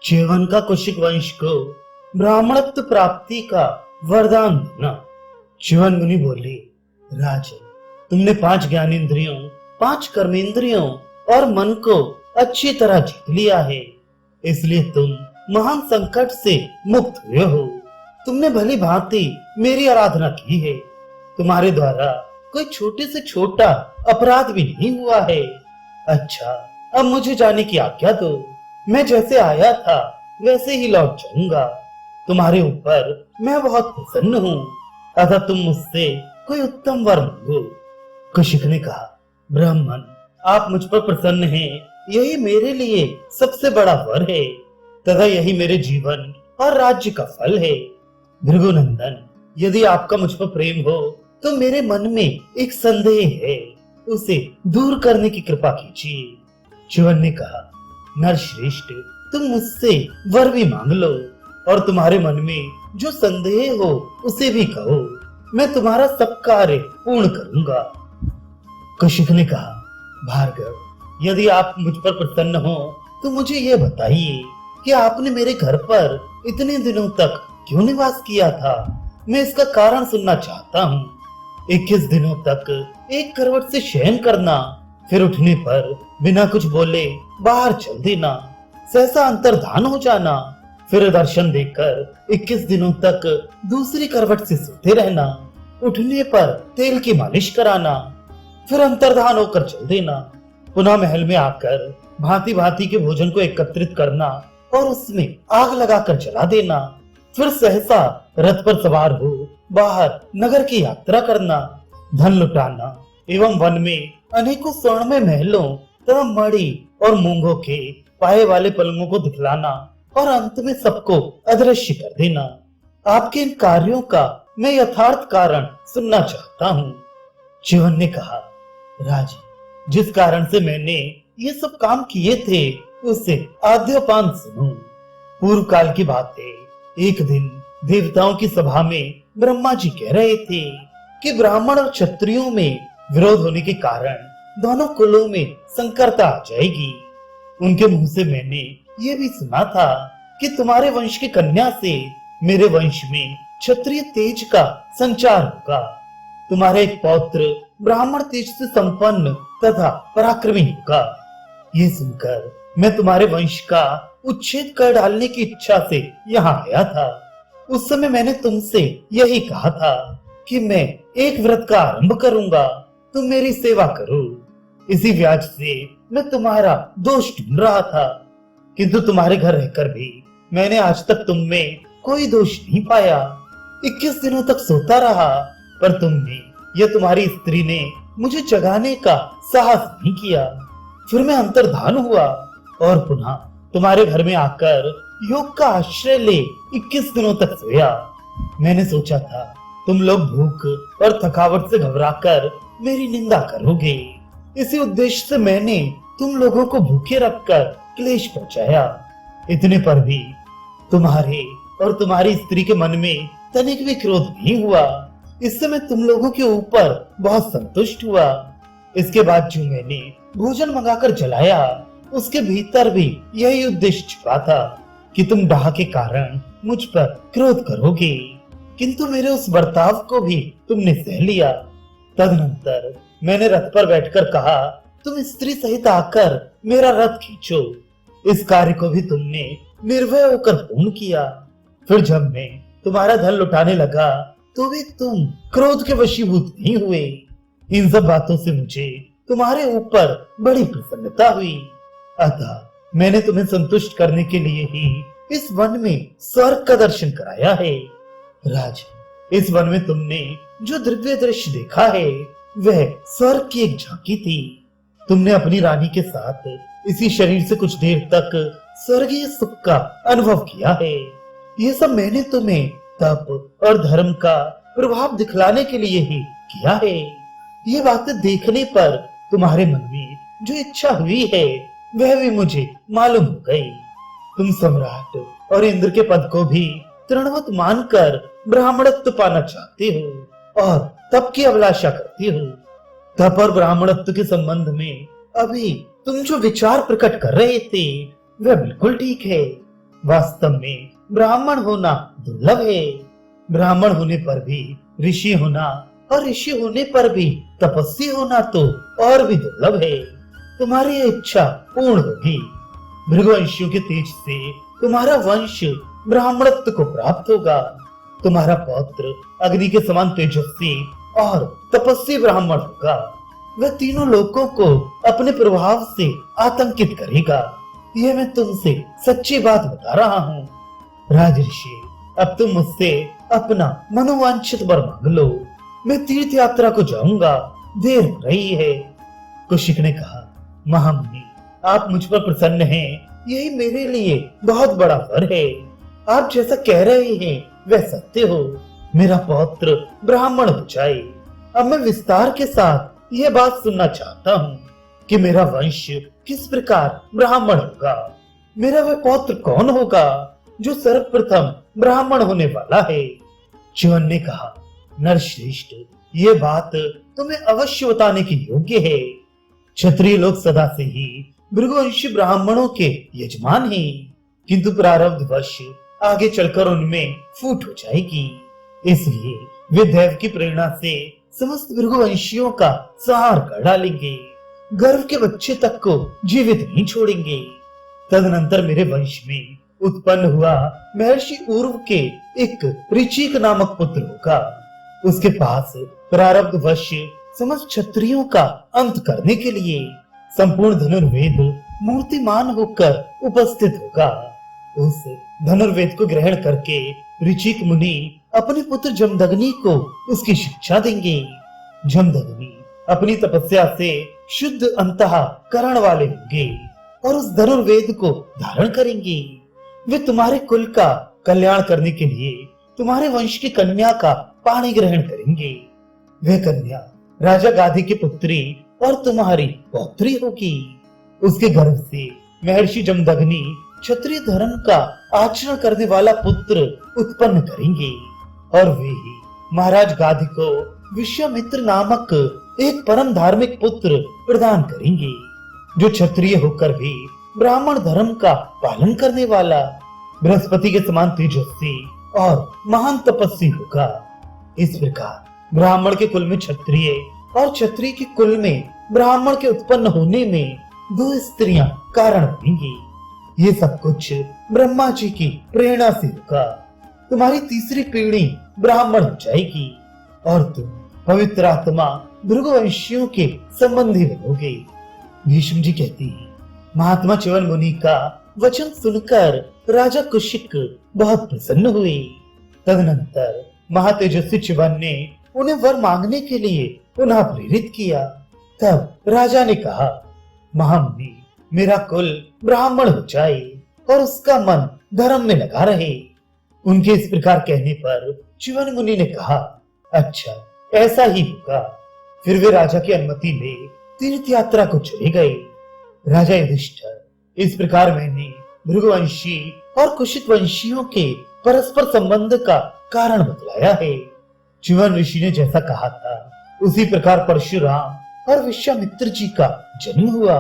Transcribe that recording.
च्यवन का कुशिक वंश को ब्राह्मणत्व प्राप्ति का वरदान देना। च्यवन मुनि बोले, राजन, तुमने 5 ज्ञानेंद्रियों, 5 कर्मेंद्रियों और मन को अच्छी तरह जीत लिया है, इसलिए तुम महान संकट से मुक्त हुए हो। तुमने भली भांति मेरी आराधना की है। तुम्हारे द्वारा कोई छोटे से छोटा अपराध भी नहीं हुआ है। अच्छा, अब मुझे जाने की आज्ञा दो। मैं जैसे आया था वैसे ही लौट जाऊंगा। तुम्हारे ऊपर मैं बहुत प्रसन्न हूँ, अतः तुम मुझसे कोई उत्तम वर मांगो। कौशिक ने कहा, ब्राह्मण, आप मुझ पर प्रसन्न हैं, यही मेरे लिए सबसे बड़ा वर है तथा यही मेरे जीवन और राज्य का फल है। भृगुनंदन, यदि आपका मुझ पर प्रेम हो तो मेरे मन में एक संदेह है, उसे दूर करने की कृपा कीजिए। च्यवन ने कहा, नरश्रेष्ठ, तुम मुझसे वर भी मांग लो और तुम्हारे मन में जो संदेह हो उसे भी कहो, मैं तुम्हारा सब कार्य पूर्ण करूंगा। कौशिक ने कहा, भार्गव, यदि आप मुझ पर प्रसन्न हो तो मुझे यह बताइए कि आपने मेरे घर पर इतने दिनों तक क्यों निवास किया था। मैं इसका कारण सुनना चाहता हूँ। 21 दिनों तक एक करवट से शयन करना, फिर उठने पर बिना कुछ बोले बाहर चल देना, सहसा अंतर्धान हो जाना, फिर दर्शन देकर 21 दिनों तक दूसरी करवट से सोते रहना, उठने पर तेल की मालिश कराना, फिर अंतर्धान होकर चल देना, पुनः महल में आकर भांति भांति के भोजन को एकत्रित करना और उसमें आग लगाकर जला देना, फिर सहसा रथ पर सवार हो बाहर नगर की यात्रा करना, धन लुटाना एवं वन में अनेकों स्वर्णमय महलों तथा मणि और मूंगों के पाए वाले पलंगों को दिखलाना और अंत में सबको अदृश्य कर देना। आपके इन कार्यों का मैं यथार्थ कारण सुनना चाहता हूँ। च्यवन ने कहा, राजन, जिस कारण से मैंने ये सब काम किए थे उसे आद्योपान सुनो। पूर्व काल की बात है। एक दिन देवताओं की सभा में ब्रह्मा जी कह रहे थे कि ब्राह्मण और क्षत्रियों में विरोध होने के कारण दोनों कुलों में संकरता आ जाएगी। उनके मुंह से मैंने ये भी सुना था कि तुम्हारे वंश की कन्या से मेरे वंश में क्षत्रिय तेज का संचार होगा। तुम्हारा एक पौत्र ब्राह्मण तेज से संपन्न तथा पराक्रमी होगा। ये सुनकर मैं तुम्हारे वंश का उच्छेद कर डालने की इच्छा से यहाँ आया था। उस समय मैंने तुमसे यही कहा था कि मैं एक व्रत का आरंभ करूंगा, तुम मेरी सेवा करो। इसी व्याज से मैं तुम्हारा दोष ढूंढ रहा था, किंतु तुम्हारे घर रहकर भी मैंने आज तक तुम में कोई दोष नहीं पाया। 21 दिनों तक सोता रहा, पर तुमने या तुम्हारी स्त्री ने मुझे जगाने का साहस नहीं किया। फिर मैं अंतर्धान हुआ और पुनः तुम्हारे घर में आकर योग का आश्रय ले 21 दिनों तक सोया। मैंने सोचा था तुम लोग भूख और थकावट से घबराकर मेरी निंदा करोगे। इसी उद्देश्य से मैंने तुम लोगों को भूखे रखकर क्लेश पहुंचाया। इतने पर भी तुम्हारे और तुम्हारी स्त्री के मन में तनिक भी क्रोध नहीं हुआ। इससे मैं तुम लोगों के ऊपर बहुत संतुष्ट हुआ। इसके बाद जो मैंने भोजन मंगाकर जलाया, उसके भीतर भी यही उद्देश्य छिपा था कि तुम डाह के कारण मुझ पर क्रोध करोगे, किंतु मेरे उस बर्ताव को भी तुमने सह लिया। तदनंतर मैंने रथ पर बैठकर कहा, तुम स्त्री सहित आकर मेरा रथ खींचो। इस कार्य को भी तुमने निर्भय होकर पूर्ण किया। फिर जब मैं तुम्हारा धन लुटाने लगा तो भी तुम क्रोध के वशीभूत नहीं हुए। इन सब बातों से मुझे तुम्हारे ऊपर बड़ी प्रसन्नता हुई, अतः मैंने तुम्हें संतुष्ट करने के लिए ही इस वन में स्वर्ग का दर्शन कराया है। राज, इस वन में तुमने जो दिव्य दृश्य देखा है वह स्वर्ग की एक झांकी थी। तुमने अपनी रानी के साथ इसी शरीर से कुछ देर तक स्वर्गीय सुख का अनुभव किया है। ये सब मैंने तुम्हें तप और धर्म का प्रभाव दिखलाने के लिए ही किया है। ये बातें देखने पर तुम्हारे मन में जो इच्छा हुई है वह भी मुझे मालूम हो गई। तुम सम्राट और इंद्र के पद को भी तृणवत मानकर ब्राह्मणत्व पाना चाहते हो और तप की अभिलाषा करते हो। तप और ब्राह्मणत्व के संबंध में अभी तुम जो विचार प्रकट कर रहे थे वह बिल्कुल ठीक है, वास्तव में ब्राह्मण होना दुर्लभ है। ब्राह्मण होने पर भी ऋषि होना और ऋषि होने पर भी तपस्वी होना तो और भी दुर्लभ है। तुम्हारी ये इच्छा पूर्ण होगी। भृगुवंशियों के तेज से तुम्हारा वंश ब्राह्मणत्व को प्राप्त होगा। तुम्हारा पौत्र अग्नि के समान तेजस्वी और तपस्वी ब्राह्मण होगा। वह तीनों लोगों को अपने प्रभाव से आतंकित करेगा। यह मैं तुमसे सच्ची बात बता रहा हूँ। राजऋषि, अब तुम मुझसे अपना मनोवांछित वर मांग लो। मैं तीर्थ यात्रा को जाऊंगा, देर हो रही है। कुशिक ने कहा, महामुनि, आप मुझ पर प्रसन्न हैं, यही मेरे लिए बहुत बड़ा वर है। आप जैसा कह रहे हैं वह सत्य हो। मेरा पौत्र ब्राह्मण हो जाए। अब मैं विस्तार के साथ यह बात सुनना चाहता हूँ कि मेरा वंश किस प्रकार ब्राह्मण होगा। मेरा वह पौत्र कौन होगा जो सर्वप्रथम ब्राह्मण होने वाला है। च्यवन ने कहा, नरश्रेष्ठ, ये बात तुम्हें अवश्य बताने के योग्य है। क्षत्रिय लोग सदा से ही भृगुवंशी ब्राह्मणों के यजमान हैं, किंतु प्रारब्धवश आगे चलकर उनमें फूट हो जाएगी। इसलिए वे दैव की प्रेरणा से समस्त भृगुवंशियों का संहार कर डालेंगे। गर्भ के बच्चे तक को जीवित नहीं छोड़ेंगे। तदनंतर मेरे वंश में उत्पन्न हुआ महर्षि उर्व के एक ऋचिक नामक पुत्र होगा। उसके पास प्रारब्धवश समस्त क्षत्रियों का अंत करने के लिए संपूर्ण धनुर्वेद मूर्तिमान होकर उपस्थित होगा। उस धनुर्वेद को ग्रहण करके ऋचिक मुनि अपने पुत्र जमदग्नि को उसकी शिक्षा देंगे। जमदग्नि अपनी तपस्या से शुद्ध अंतःकरण वाले होंगे और उस धनुर्वेद को धारण करेंगे। वे तुम्हारे कुल का कल्याण करने के लिए तुम्हारे वंश की कन्या का पाणी ग्रहण करेंगे। वह कन्या राजा गाधी की पुत्री और तुम्हारी पौत्री होगी। उसके गर्भ से महर्षि जमदग्नि क्षत्रिय धर्म का आचरण करने वाला पुत्र उत्पन्न करेंगे और वे ही महाराज गाधी को विश्वामित्र नामक एक परम धार्मिक पुत्र प्रदान करेंगे, जो क्षत्रिय होकर भी ब्राह्मण धर्म का पालन करने वाला, बृहस्पति के समान तेजस्वी और महान तपस्वी होगा। इस प्रकार ब्राह्मण के कुल में क्षत्रिय और क्षत्रिय के कुल में ब्राह्मण के उत्पन्न होने में दो स्त्रियां कारण बनेंगी। ये सब कुछ ब्रह्मा जी की प्रेरणा से होगा। तुम्हारी तीसरी पीढ़ी ब्राह्मण हो जाएगी और तुम पवित्र आत्मा भृगुवंशियों के संबंधी बनोगे। भीष्म जी कहती हैं, महात्मा च्यवन मुनि का वचन सुनकर राजा कुशिक बहुत प्रसन्न हुए। तदनंतर महातेजस्वी च्यवन ने उन्हें वर मांगने के लिए पुनः प्रेरित किया। तब राजा ने कहा, महामुनि, मेरा कुल ब्राह्मण हो जाए और उसका मन धर्म में लगा रहे। उनके इस प्रकार कहने पर च्यवन मुनि ने कहा, अच्छा, ऐसा ही होगा। फिर वे राजा की अनुमति ले तीर्थ यात्रा को चले गए। राजा युधिष्ठिर, इस प्रकार मैंने भृगुवंशी और कुशिक वंशियों के परस्पर संबंध का कारण बतलाया है। च्यवन ऋषि ने जैसा कहा था उसी प्रकार परशुराम और विश्वामित्र जी का जन्म हुआ।